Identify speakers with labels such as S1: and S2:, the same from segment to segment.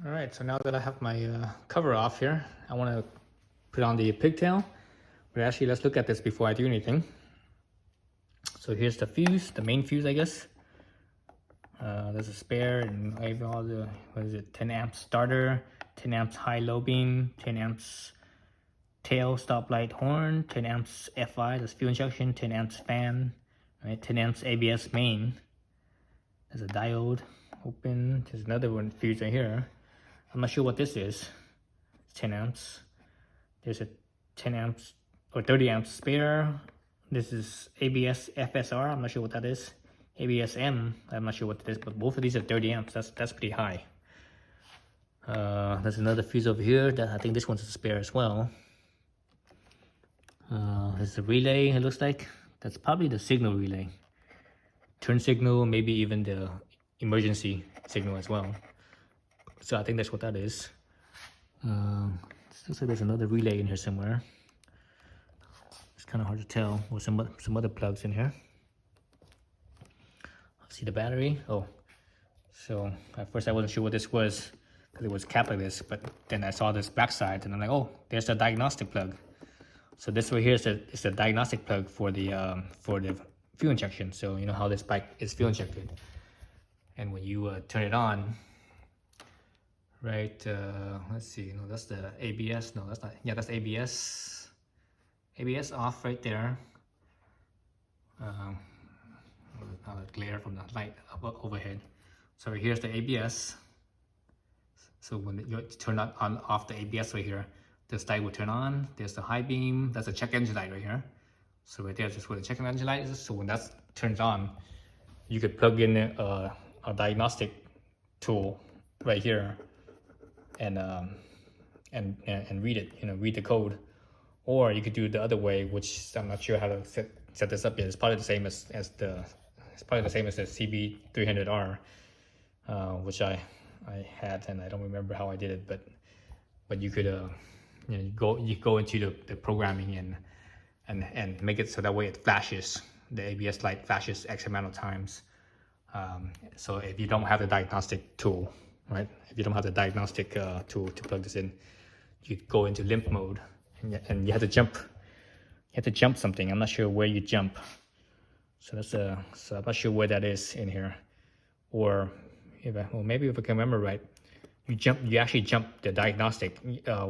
S1: All right, so now that I have my cover off here, I want to put on the pigtail. But actually, let's look at this before I do anything. So here's the fuse, the main fuse, I guess. There's a spare and I have all the, 10 amps starter, 10 amps high-low beam, 10 amps tail stoplight horn, 10 amps FI, that's fuel injection, 10 amps fan, right? 10 amps ABS main. There's a diode open. There's another one fuse right here. I'm not sure what this is. It's 10 amps. There's a 10 amps or 30 amps spare. This is ABS FSR. I'm not sure what that is. ABS M. I'm not sure what it is, but both of these are 30 amps. That's pretty high. There's another fuse over here. That I think this one's a spare as well. There's a relay. It looks like that's probably the signal relay. Turn signal, maybe even the emergency signal as well. So I think that's what that is. It looks like there's another relay in here somewhere. It's kind of hard to tell. With some other plugs in here. See the battery. Oh, so at first I wasn't sure what this was because it was capped like this, but then I saw this backside and I'm like, oh, there's the diagnostic plug. So this right here is the diagnostic plug for the fuel injection. So you know how this bike is fuel injected, and when you turn it on, right? Let's see. No, that's the ABS. No, that's not. Yeah, that's ABS. ABS off right there. Glare from the light up overhead. So here's the ABS. So when you turn on off the ABS right here, this light will turn on. There's the high beam. That's a check engine light right here. So right there is just where the check engine light is. So when that turns on, you could plug in a diagnostic tool right here and read it. You know, read the code. Or you could do it the other way, which I'm not sure how to set this up yet. It's probably the same as the CB300R, which I had, and I don't remember how I did it, but you could you go into the programming and make it so that way it flashes, the ABS light flashes X amount of times. So if you don't have the diagnostic tool, right? If you don't have the diagnostic tool to plug this in, you go into limp mode, and you have to jump. You have to jump something. I'm not sure where you jump. So that's so I'm not sure where that is in here, or maybe if I can remember right, you actually jump the diagnostic,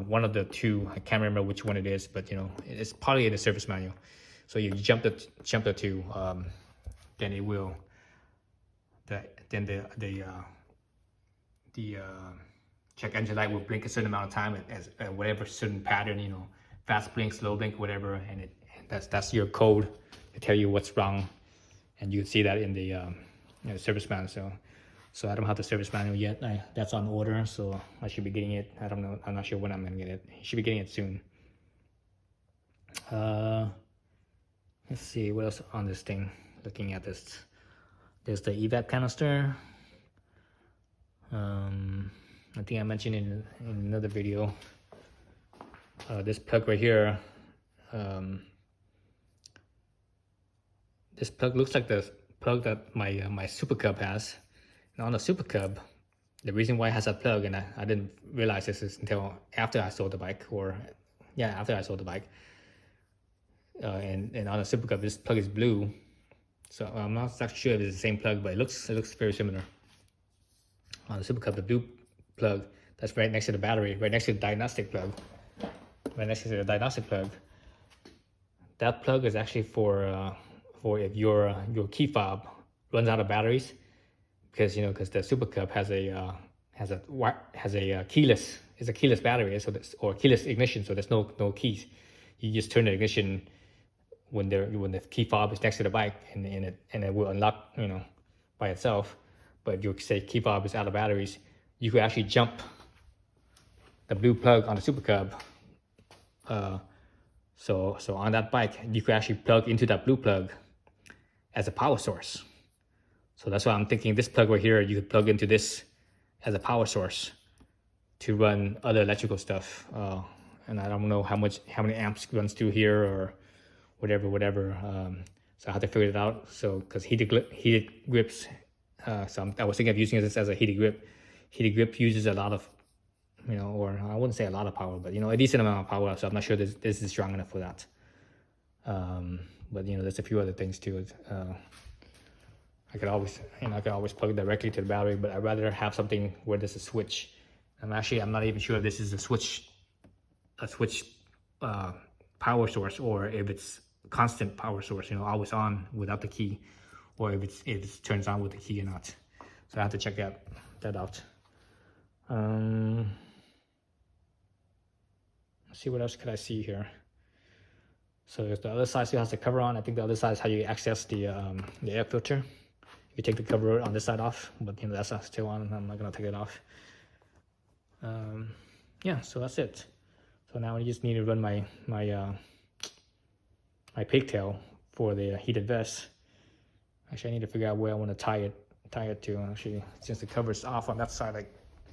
S1: one of the two. I can't remember which one it is, but you know it's probably in the service manual. So you jump the two, then it will the check engine light will blink a certain amount of time as whatever certain pattern, you know, fast blink, slow blink, whatever, and that's your code to tell you what's wrong. And you can see that in the service manual. So I don't have the service manual yet. That's on order, so I should be getting it. I don't know. I'm not sure when I'm gonna get it. I should be getting it soon. Let's see what else on this thing. Looking at this, there's the evap canister. I think I mentioned in another video. This plug right here. This plug looks like the plug that my Super Cub has. And on the Super Cub, the reason why it has that plug, and I didn't realize this is until after I sold the bike, after I sold the bike. And on the Super Cub, this plug is blue, so I'm not exactly sure if it's the same plug, but it looks very similar. On the Super Cub, the blue plug that's right next to the battery, right next to the diagnostic plug, that plug is actually for if your key fob runs out of batteries, because the Super Cub has a keyless battery, or keyless ignition, so there's no keys. You just turn the ignition when the key fob is next to the bike, and it will unlock, by itself. But if you say key fob is out of batteries, you could actually jump the blue plug on the Super Cub. So on that bike, you could actually plug into that blue plug as a power source. So that's why I'm thinking this plug right here, you could plug into this as a power source to run other electrical stuff. And I don't know how many amps runs through here or whatever. So I have to figure it out. So because heated grips, I was thinking of using this as a heated grip. Heated grip uses a lot of you know, or I wouldn't say a lot of power, but you know, a decent amount of power. So I'm not sure this is strong enough for that. But you know, there's a few other things to it. I could always, you know, I could always plug directly to the battery, but I'd rather have something where there's a switch. I'm not even sure if this is a switch power source, or if it's constant power source, you know, always on without the key, or if it turns on with the key or not. So I have to check that out. Let's see, what else could I see here? So there's the other side still has the cover on. I think the other side is how you access the air filter. You take the cover on this side off, but you know, that's still on. I'm not gonna take it off. Yeah, so that's it. So now I just need to run my pigtail for the heated vest. Actually, I need to figure out where I want to tie it to. Actually, since the cover's off on that side, I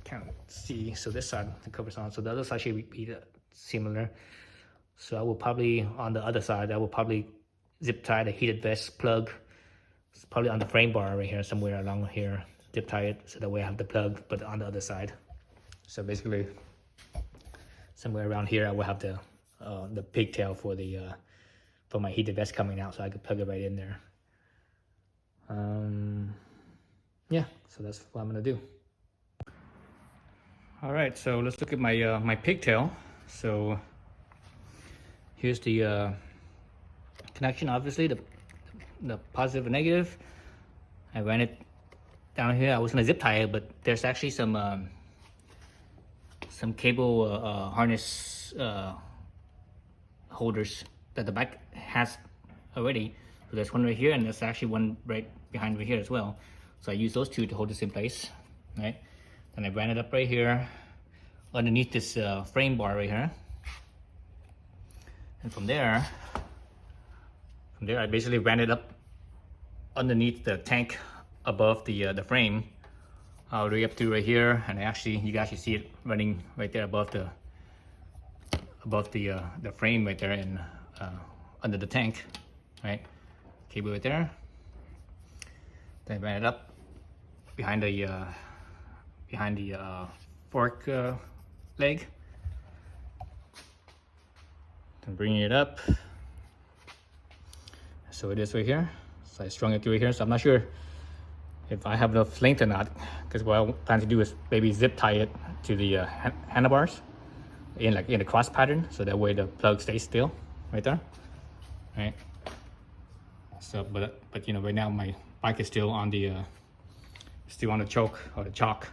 S1: can't see. So this side the cover's on. So the other side should be similar. So I will probably, on the other side, I will probably zip tie the heated vest plug. It's probably on the frame bar right here, somewhere along here. Zip tie it so that way I have the plug, but on the other side. So basically, somewhere around here, I will have the pigtail for my heated vest coming out, so I could plug it right in there. Yeah, so that's what I'm gonna do. All right, so let's look at my my pigtail. So here's the connection, obviously the positive and negative. I ran it down here. I was gonna zip tie it, but there's actually some cable harness holders that the bike has already. So there's one right here, and there's actually one right behind right here as well. So I use those two to hold this in place, right? And I ran it up right here underneath this frame bar right here. And from there I basically ran it up underneath the tank above the frame, all the way up to right here. And you can actually see it running right there above the frame right there, and under the tank, right? Cable right there. Then I ran it up behind the fork leg. Then bringing it up. So it is right here. So I strung it through here. So I'm not sure if I have enough length or not, because what I plan to do is maybe zip tie it to the handlebars in a cross pattern, so that way the plug stays still right there, right? So but you know, right now my bike is still on the choke or the chalk,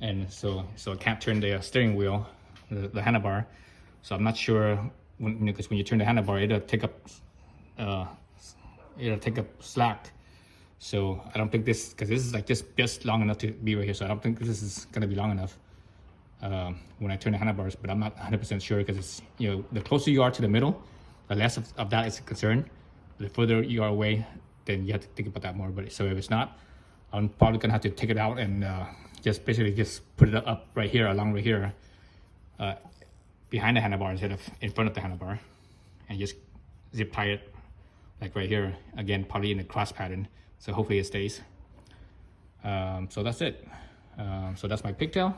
S1: and so I can't turn the steering wheel, the handlebar. So I'm not sure because when you turn the handlebar, it'll take up slack. So I don't think this, because this is like just long enough to be right here. So I don't think this is gonna be long enough when I turn the handlebars. But I'm not 100% sure, because it's, you know, the closer you are to the middle, the less of that is a concern. The further you are away, then you have to think about that more. But so if it's not, I'm probably gonna have to take it out and just put it up right here, along right here, behind the handlebar instead of in front of the handlebar, and just zip tie it like right here, again probably in the cross pattern, so hopefully it stays. So that's it. So that's my pigtail.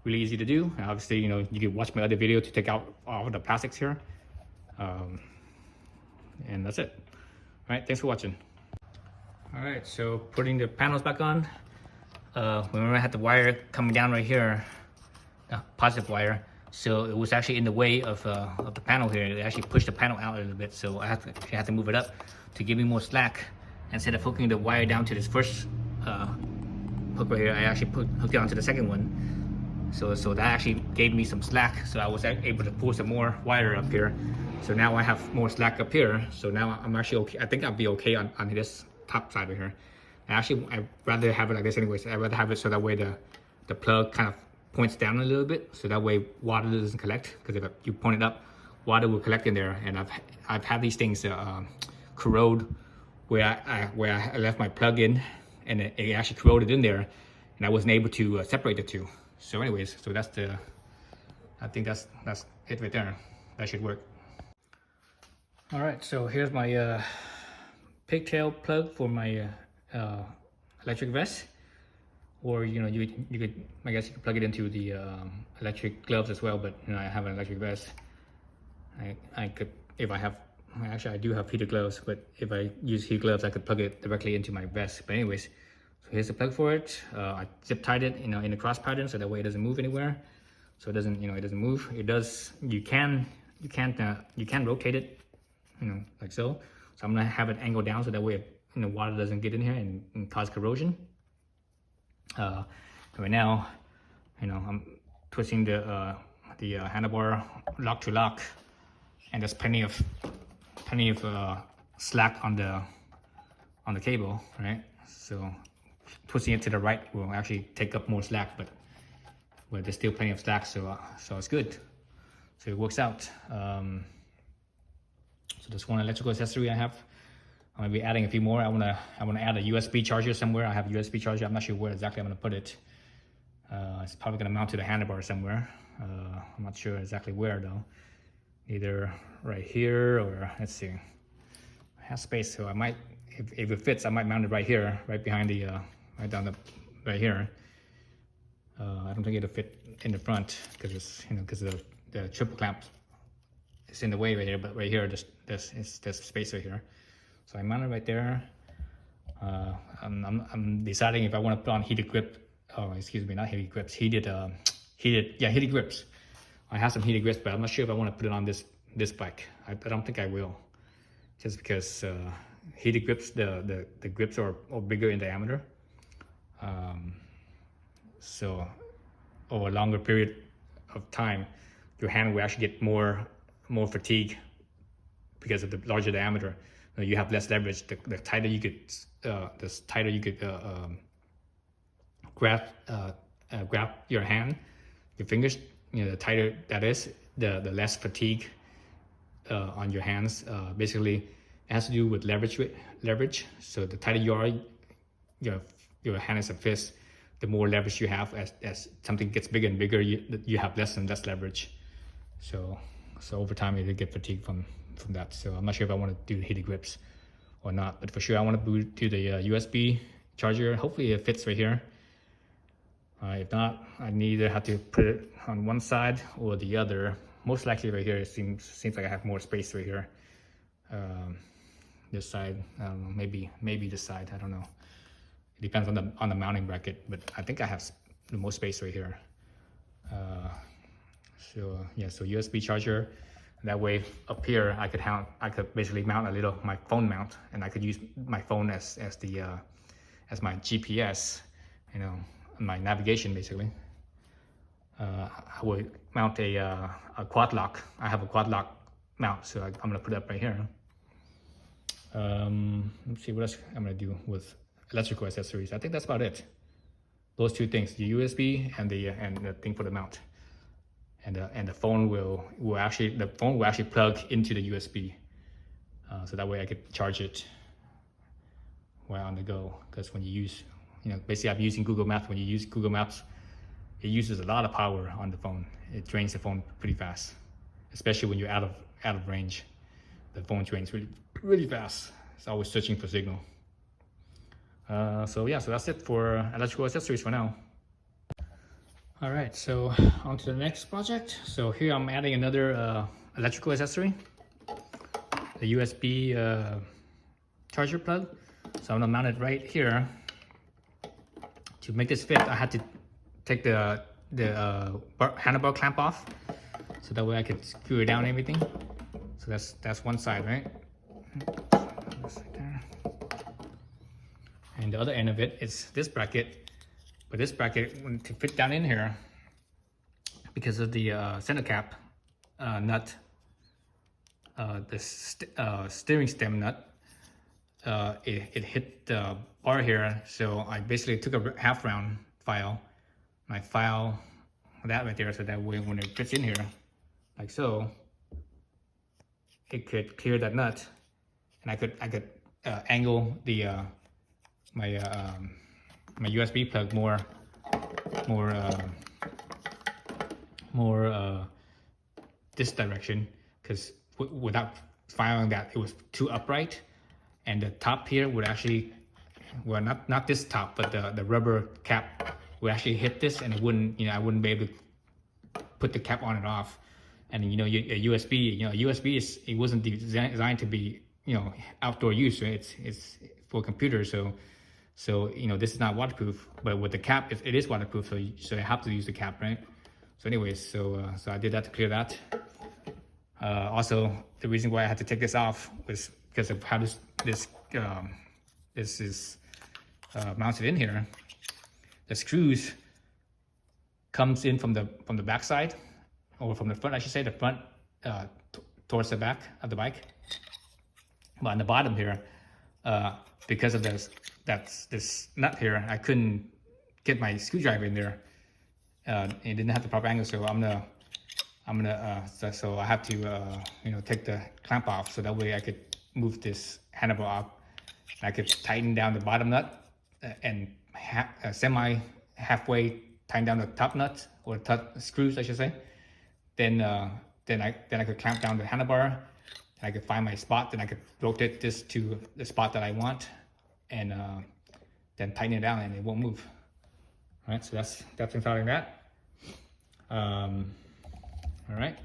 S1: Really easy to do. And obviously, you know, you can watch my other video to take out all the plastics here. And that's it. All right, thanks for watching. All right, so putting the panels back on. Remember I had the wire coming down right here, positive wire. So it was actually in the way of the panel here. It actually pushed the panel out a little bit. So I had to move it up to give me more slack. Instead of hooking the wire down to this first hook right here, I actually hooked it onto the second one. So that actually gave me some slack. So I was able to pull some more wire up here. So now I have more slack up here. So now I'm actually okay. I think I'll be okay on this top side right here. I'd rather have it like this anyways. I'd rather have it so that way the plug kind of points down a little bit, so that way water doesn't collect. Because if you point it up, water will collect in there. And I've had these things corrode where I left my plug in, and it actually corroded in there, and I wasn't able to separate the two. So anyways, so I think that's it right there. That should work. All right, so here's my pigtail plug for my electric vest. or you could, I guess you could plug it into the electric gloves as well. But I have an electric vest. I could, if I have, actually I do have heated gloves, but if I use heated gloves, I could plug it directly into my vest. But anyways, so here's the plug for it. I zip tied it, in a cross pattern, so that way it doesn't move anywhere. So it doesn't, it doesn't move. It does. You can rotate it, like so. So I'm gonna have it angled down so that way, water doesn't get in here and cause corrosion. Right now, I'm twisting the handlebar lock to lock, and there's plenty of slack on the cable, right? So twisting it to the right will actually take up more slack, but there's still plenty of slack, so it's good. So it works out. So there's one electrical accessory I have. I'm gonna be adding a few more. I wanna add a USB charger somewhere. I have a USB charger. I'm not sure where exactly I'm gonna put it. It's probably gonna mount to the handlebar somewhere. I'm not sure exactly where though. Either right here or let's see. I have space, so I might, if it fits, I might mount it right here, right behind the, right here. I don't think it'll fit in the front because it's, because the triple clamp is in the way right here. But right here, there's space right here. So I mount it right there. I'm deciding if I want to put on heated grip. Oh, excuse me, not heated grips. Heated grips. I have some heated grips, but I'm not sure if I want to put it on this bike. I don't think I will, just because heated grips, the grips are bigger in diameter. So over a longer period of time, your hand will actually get more fatigue because of the larger diameter. You have less leverage. The tighter you could, grab your hand, your fingers. The tighter that is, the less fatigue on your hands. Basically, it has to do with leverage. So the tighter you are, your hand is a fist. The more leverage you have, as something gets bigger and bigger, you have less and less leverage. So over time, you get fatigue from that. So I'm not sure if I want to do heated grips or not, but for sure I want to do the USB charger. Hopefully it fits right here. If not, I either have to put it on one side or the other. Most likely right here. It seems like I have more space right here. This side, I don't know, maybe this side, I don't know. It depends on the mounting bracket, but I think I have the most space right here. So USB charger. That way up here I could basically mount my phone mount, and I could use my phone as my GPS, my navigation basically. I would mount a quad lock. I have a quad lock mount, so I'm gonna put it up right here. Let's see what else I'm gonna do with electrical accessories. I think that's about it. Those two things: the USB and the thing for the mount. And the phone will actually plug into the USB, so that way I could charge it while on the go. Because when you use, basically I'm using Google Maps. When you use Google Maps, it uses a lot of power on the phone. It drains the phone pretty fast, especially when you're out of range. The phone drains really fast. It's always searching for signal. So that's it for electrical accessories for now. All right, so on to the next project. So here I'm adding another electrical accessory, the USB charger plug. So I'm gonna mount it right here. To make this fit, I had to take the handlebar clamp off, so that way I could screw it down and everything. So that's one side, right? And the other end of it is this bracket. But this bracket, to fit down in here, because of the center cap nut, the steering stem nut, it hit the bar here. So I basically took a half round file, and I file that right there, so that way when it fits in here, like so, it could clear that nut, and I could angle the my USB plug more this direction, because without filing that, it was too upright, and the top here would actually well, not this top, but the rubber cap would actually hit this, and it wouldn't, I wouldn't be able to put the cap on and off. And a USB, USB it wasn't designed to be, outdoor use, right? It's for computers, so this is not waterproof. But with the cap, it is waterproof, so I have to use the cap, right? So anyways, so I did that to clear that. Also, the reason why I had to take this off was because of how this is mounted in here. The screws comes in from the back side, or from the front, I should say, the front towards the back of the bike. But on the bottom here, because of this nut here, I couldn't get my screwdriver in there. It didn't have the proper angle, so so I have to take the clamp off, so that way I could move this handlebar up. I could tighten down the bottom nut and halfway tighten down the top nut, or top screws, I should say. Then I could clamp down the handlebar. I could find my spot. Then I could rotate this to the spot that I want, and then tighten it down, and it won't move. All right, so that's installing that. All right.